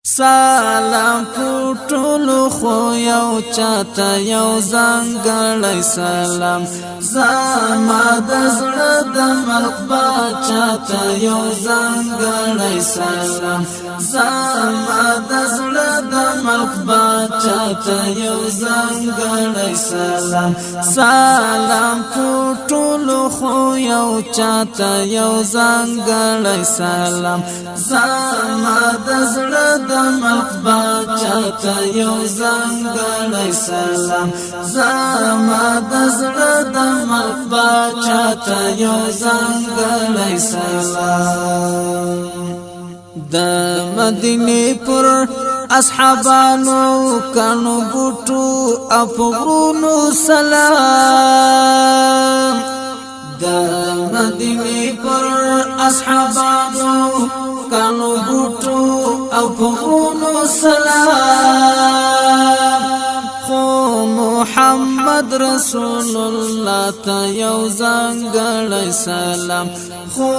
سلام پټولو خو یو چاته یو ځانګړی سلام زما د زړه د ملک باچاته یو ځانګړی سلام زما د زړه د ملک باچاته یو ځانګړی سلام سلام پټولو خو یو چاته یو ځانګړی سلام زما د زړه د ملک باچاته یو ځانګړی سلام زما د زړه د ملک باچاته یو ځانګړی سلام د مدینه پر اصحابانو کانو بوټو افغونو سلام د مدینه پر اصحابانو کانو بوټو او پخونو سلام خو محمد رسول الله ته یو ځانګړی سلام خو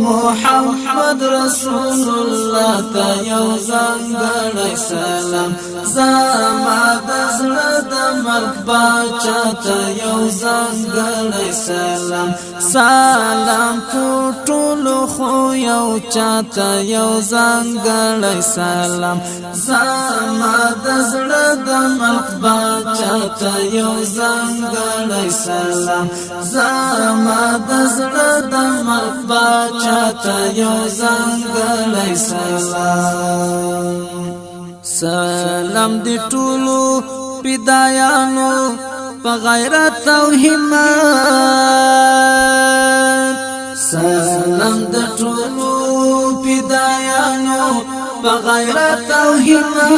محمد رسول الله ته یو ځانګړی سلام زما د زړه د ملک باچاته یو ځانګړی سلام سلام پټولو خو یو چاته یو ځانګړی سلام زما د زړه د ملک باچاته یو ځانګړی سلام زما د زړه د ملک باچاته یو ځانګړی سلام سلام دی ټولو فدایانو په غیرت او همت سلام د ټولو فدایانو په غیرت او همت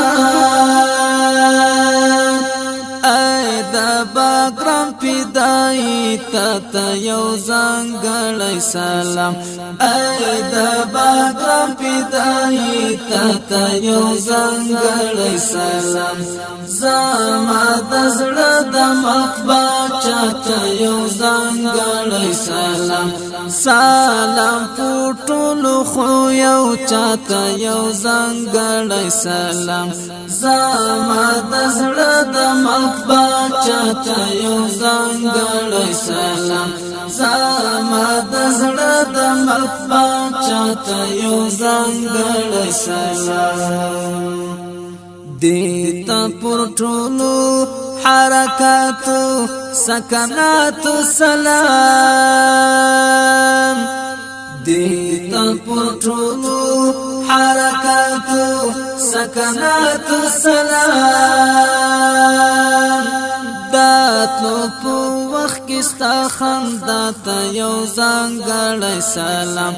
ای د باګرام فدای ته یو ځانګړی سلام ای د باګرام فدای ته یو ځانګړی سلام زما د زړه د ملک باچاته یو ځانګړی سلام سلام پټولو خو یو چاته یو ځانګړی سلام زما د زړه د ملک باچاته یو ځانګړی سلام زما د زړه د ملک باچاته یو ځانګړی سلام دیتا پر ټولو حرکاتو سکناتو سلام دیتا پر ټولو حرکاتو سکناتو سلام داتلو په وخت کې ستا خندا ته یو ځانګړی سلام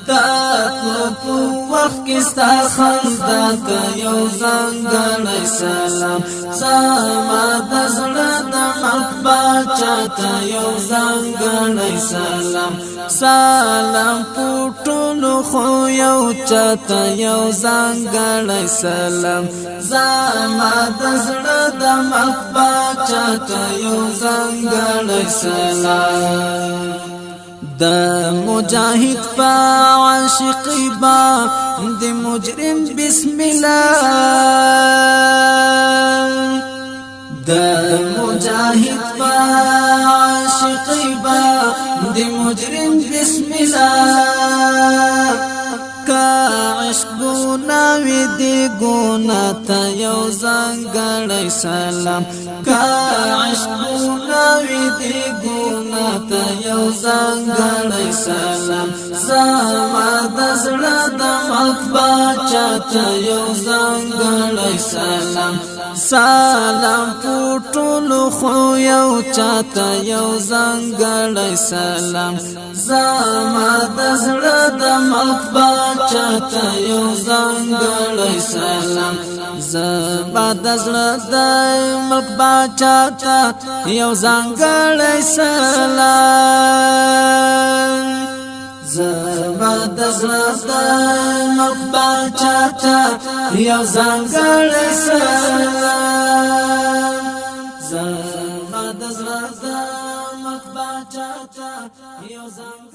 داتلو په وخت کې ستا خندا ته یو ځانګړی سلام زما د زړه د ملک باچاته یو ځانګړی سلام سلام پټولو خو یو چاته یو ځانګړی سلام زما د زړه د ملک باچاته یو ځانګړی سلام د مجاهد په عاشقی با د مجرم بسمل د مجاهد په عاشقی با د مجرم بسمل کا عشق گناوی دی گنا تا یو ځانګړی سلام کا عشق گناوی دی گنا تا یو ځانګړی سلام زما د زړه د ملک باچاته یو ځانګړی سلام سلام پټولو خو یو چاته یو ځانګړی سلام زما د زړه د ملک باچاته یو ځانګړی سلام زما د زړه د ملک باچاته یو ځانګړی سلام زما د زړه د ملک باچاته یو ځانګړی سلام زما د زړه د ملک باچاته یو ځانګړی